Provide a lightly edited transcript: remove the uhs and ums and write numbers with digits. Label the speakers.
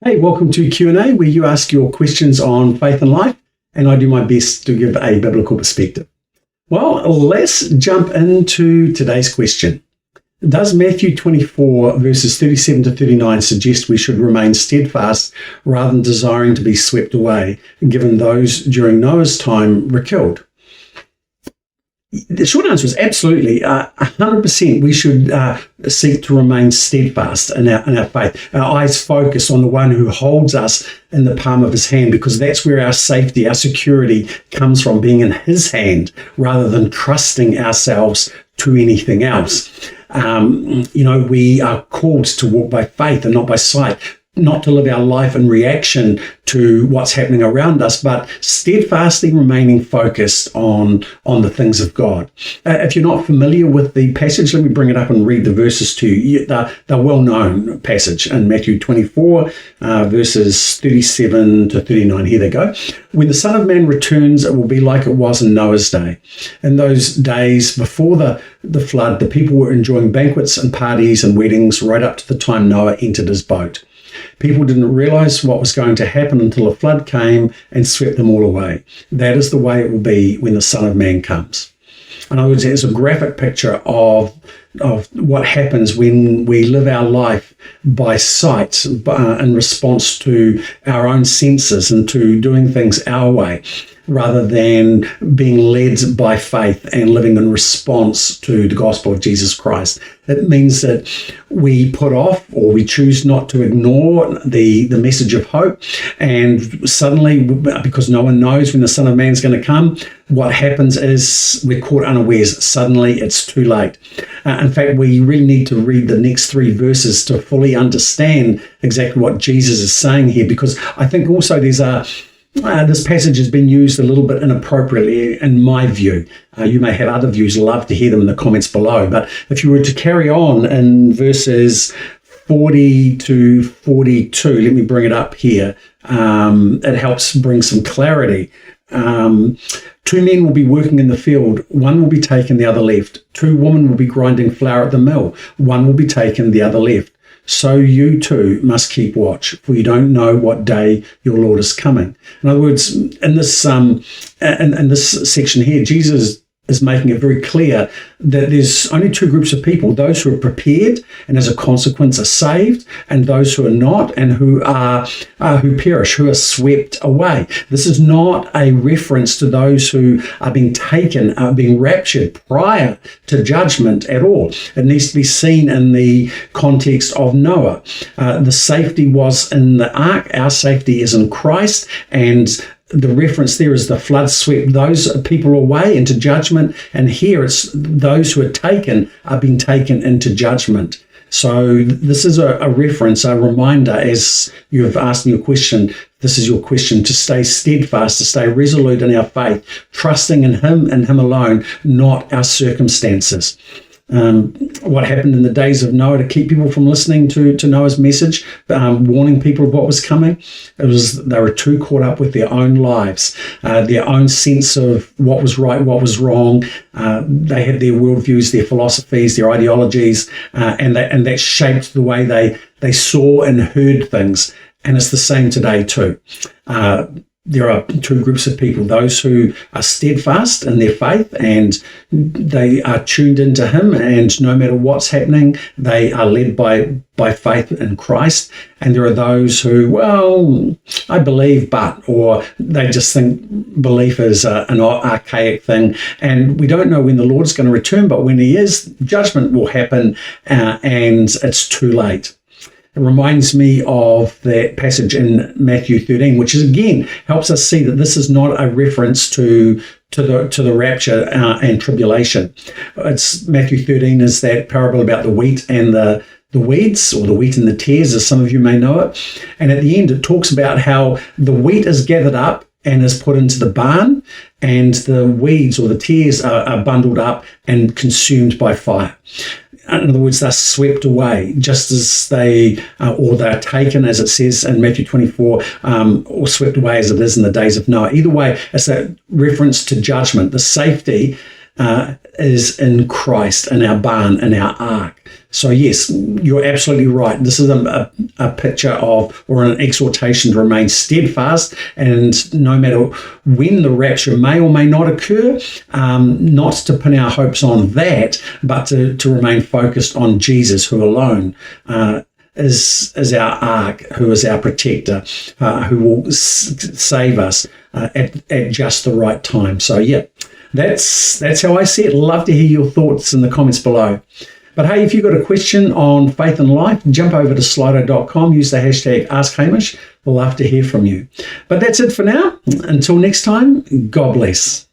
Speaker 1: Hey, welcome to Q&A, where you ask your questions on faith and life, and I do my best to give a biblical perspective. Well, let's jump into today's question. Does Matthew 24, verses 37 to 39 suggest we should remain steadfast rather than desiring to be swept away, given those during Noah's time were killed? The short answer is absolutely, 100%. We should seek to remain steadfast in our faith. Our eyes focus on the one who holds us in the palm of his hand, because that's where our safety, our security comes from, being in his hand rather than trusting ourselves to anything else. We are called to walk by faith and not by sight, not to live our life in reaction to what's happening around us, but steadfastly remaining focused on the things of God. If you're not familiar with the passage, let me bring it up and read the verses to you. They're well-known passage in Matthew 24, verses 37 to 39. Here they go. When the Son of Man returns, it will be like it was in Noah's day. In those days before the flood, the people were enjoying banquets and parties and weddings right up to the time Noah entered his boat. People didn't realize what was going to happen until a flood came and swept them all away. That is the way it will be when the Son of Man comes. In other words, it's a graphic picture of what happens when we live our life by sight, in response to our own senses and to doing things our way, rather than being led by faith and living in response to the gospel of Jesus Christ. It means that we put off, or we choose not to ignore the message of hope, and suddenly, because no one knows when the Son of Man's going to come, what happens is we're caught unawares. Suddenly it's too late. In fact, we really need to read the next three verses to fully understand exactly what Jesus is saying here, because I think also this passage has been used a little bit inappropriately, in my view. You may have other views. Love to hear them in the comments below. But if you were to carry on in verses 40 to 42, let me bring it up here. It helps bring some clarity. Two men will be working in the field. One will be taken, the other left. Two women will be grinding flour at the mill. One will be taken, the other left. So you too must keep watch, for you don't know what day your Lord is coming. In other words, in this section here, Jesus is making it very clear that there's only two groups of people: those who are prepared and as a consequence are saved, and those who are not and who perish, who are swept away. This is not a reference to those who are being taken, being raptured prior to judgment at all. It needs to be seen in the context of Noah. The safety was in the ark. Our safety is in Christ, and the reference there is the flood swept those people away into judgment, and here it's those who are taken are being taken into judgment. So this is a reference, a reminder, as you have asked me your question. This is your question: to stay steadfast, to stay resolute in our faith, trusting in Him and Him alone, not our circumstances. What happened in the days of Noah to keep people from listening to Noah's message, warning people of what was coming? They were too caught up with their own lives, their own sense of what was right, what was wrong. They had their worldviews, their philosophies, their ideologies, and that shaped the way they saw and heard things. And it's the same today too. There are two groups of people: those who are steadfast in their faith and they are tuned into Him, and no matter what's happening, they are led by faith in Christ. And there are those who, well, I believe, or they just think belief is an archaic thing, and we don't know when the Lord's going to return, but when He is, judgment will happen, and it's too late. It reminds me of that passage in Matthew 13, which is, again, helps us see that this is not a reference to the rapture and tribulation. It's Matthew 13 is that parable about the wheat and the weeds, or the wheat and the tares, as some of you may know it. And at the end, it talks about how the wheat is gathered up and is put into the barn, and the weeds or the tares are bundled up and consumed by fire. In other words, they're swept away, just as they're taken, as it says in Matthew 24, or swept away as it is in the days of Noah. Either way, it's a reference to judgment. The safety is in Christ, in our barn, in our ark. So yes, you're absolutely right. This is a picture of, or an exhortation to remain steadfast, and no matter when the rapture may or may not occur, not to pin our hopes on that, but to remain focused on Jesus, who alone is our ark, who is our protector, who will save us at just the right time. So yeah, that's how I see it. Love to hear your thoughts in the comments below. But hey, if you've got a question on faith and life, jump over to slido.com, use the hashtag askhamish. We'll love to hear from you. But that's it for now. Until next time, God bless.